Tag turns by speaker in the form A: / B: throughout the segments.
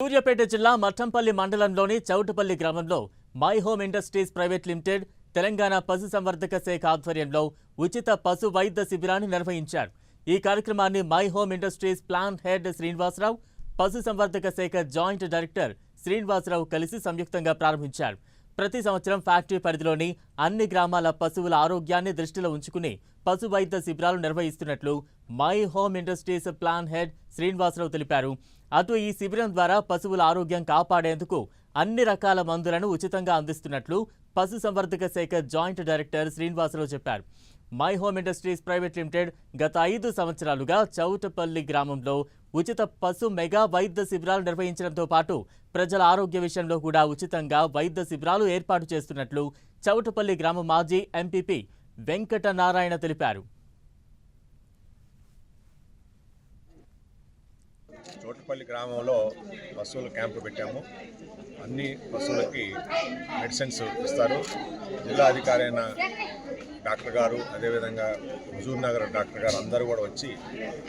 A: సూర్యాపేట జిల్లా మఠంపల్లి మండలంలోని చౌటపల్లి గ్రామంలో my Home industries private limited Telangana పశుసంవర్ధక శాఖ ఆధ్వర్యంలో ఉచిత పశు వైద్య శిబిరాన్ని నిర్వహించారు। ఈ కార్యక్రమాన్ని My Home Industries plan head Srinivasa Rao, పశుసంవర్ధక శాఖ జాయింట్ డైరెక్టర్ శ్రీనివాసరావు కలిసి సంయుక్తంగా ప్రారంభించారు। ప్రతి సంవత్సరం ఫ్యాక్టరీ పరిధిలోని అన్ని గ్రామాల పశువుల ఆరోగ్యాన్ని దృష్టిలో ఉంచుకుని పశు వైద్య శిబిరాలు నిర్వహిస్తున్నట్లు My Home Industries plan head Srinivasa Rao తెలిపారు। అటు ఈ శిబిరం ద్వారా పశువుల ఆరోగ్యం కాపాడేందుకు అన్ని రకాల మందులను ఉచితంగా అందిస్తున్నట్లు పశుసంవర్ధక శాఖ జాయింట్ డైరెక్టర్ శ్రీనివాసరావు చెప్పారు। My Home industries private limited గత 5 సంవత్సరాలుగా చౌటపల్లి గ్రామంలో ఉచిత పశు మెగా వైద్య శిబిరాలు నిర్వహించడంతో పాటు ప్రజల ఆరోగ్య విషయంలో కూడా ఉచితంగా వైద్య శిబిరాలు ఏర్పాటు చేస్తున్నట్లు చౌటపల్లి గ్రామ మాజీ ఎంపీపీ వెంకట నారాయణ తెలిపారు।
B: చౌటపల్లి గ్రామంలో పశువుల క్యాంపు పెట్టాము। అన్ని పశువులకి మెడిసిన్స్ ఇస్తారు। జిల్లా అధికారి అయిన డాక్టర్ గారు, అదేవిధంగా హుజూర్ నగర్ డాక్టర్ గారు అందరూ కూడా వచ్చి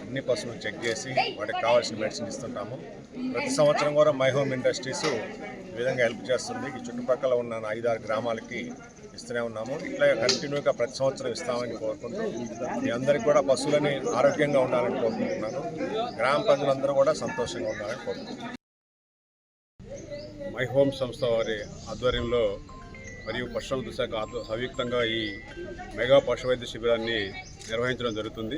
B: అన్ని పశువులు చెక్ చేసి వాటికి కావాల్సిన మెడిసిన్ ఇస్తుంటాము। ప్రతి సంవత్సరం కూడా మై హోమ్ ఇండస్ట్రీస్ ఈ విధంగా హెల్ప్ చేస్తుంది। ఈ చుట్టుపక్కల ఉన్న 5-6 గ్రామాలకి ఇస్తూనే ఉన్నాము। ఇట్లా కంటిన్యూగా ప్రతి సంవత్సరం ఇస్తామని కోరుకుంటూ మీ అందరికీ కూడా పశువులని ఆరోగ్యంగా ఉండాలని కోరుకుంటున్నాను। గ్రామ ప్రజలందరూ కూడా సంతోషంగా ఉండాలని కోరుకుంటున్నాను।
C: మై హోమ్ సంస్థ వారి ఆధ్వర్యంలో మరియు పశుసంవర్ధక శాఖ సంయుక్తంగా ఈ మెగా పశువైద్య శిబిరాన్ని నిర్వహించడం జరుగుతుంది।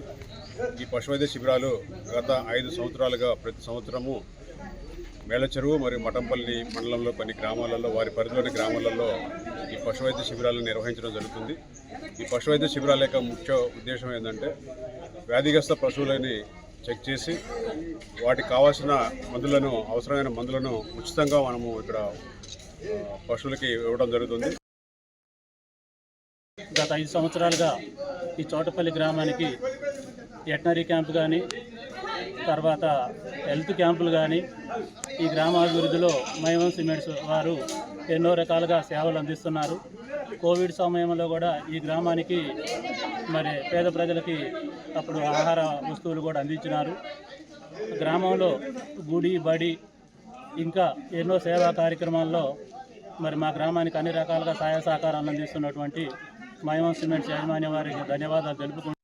C: ఈ పశువైద్య శిబిరాలు గత 5 సంవత్సరాలుగా ప్రతి సంవత్సరము మేళచెరువు మరియు మఠంపల్లి మండలంలో కొన్ని గ్రామాలలో, వారి పరిధిలోని గ్రామాలలో ఈ పశువైద్య శిబిరాలను నిర్వహించడం జరుగుతుంది। ఈ పశువైద్య శిబిరాల యొక్క ముఖ్య ఉద్దేశం ఏంటంటే వ్యాధిగ్రస్త పశువులని చెక్ చేసి వాటికి కావాల్సిన మందులను, అవసరమైన మందులను ఉచితంగా మనము ఇక్కడ పశువులకి ఇవ్వడం జరుగుతుంది।
D: గత 5 సంవత్సరాలుగా ఈ చౌటపల్లి గ్రామానికి వెటనరీ క్యాంపు కానీ, తర్వాత హెల్త్ క్యాంపులు కానీ, ఈ గ్రామ అభివృద్ధిలో మై హోమ్ సిమెంట్స్ వారు ఎన్నో రకాలుగా సేవలు అందిస్తున్నారు। కోవిడ్ సమయంలో కూడా ఈ గ్రామానికి పేద ప్రజలకి అప్పుడు ఆహార వస్తువులు కూడా అందించినారు। గ్రామంలో గుడి, బడి ఇంకా ఎన్నో సేవా కార్యక్రమాల్లో మా గ్రామానికి అన్ని రకాలుగా సహాయ సహకారాలు అందిస్తున్నటువంటి మై హోమ్ సిమెంట్స్ యాజమాన్య వారికి ధన్యవాదాలు తెలుపుకుంటున్నాను।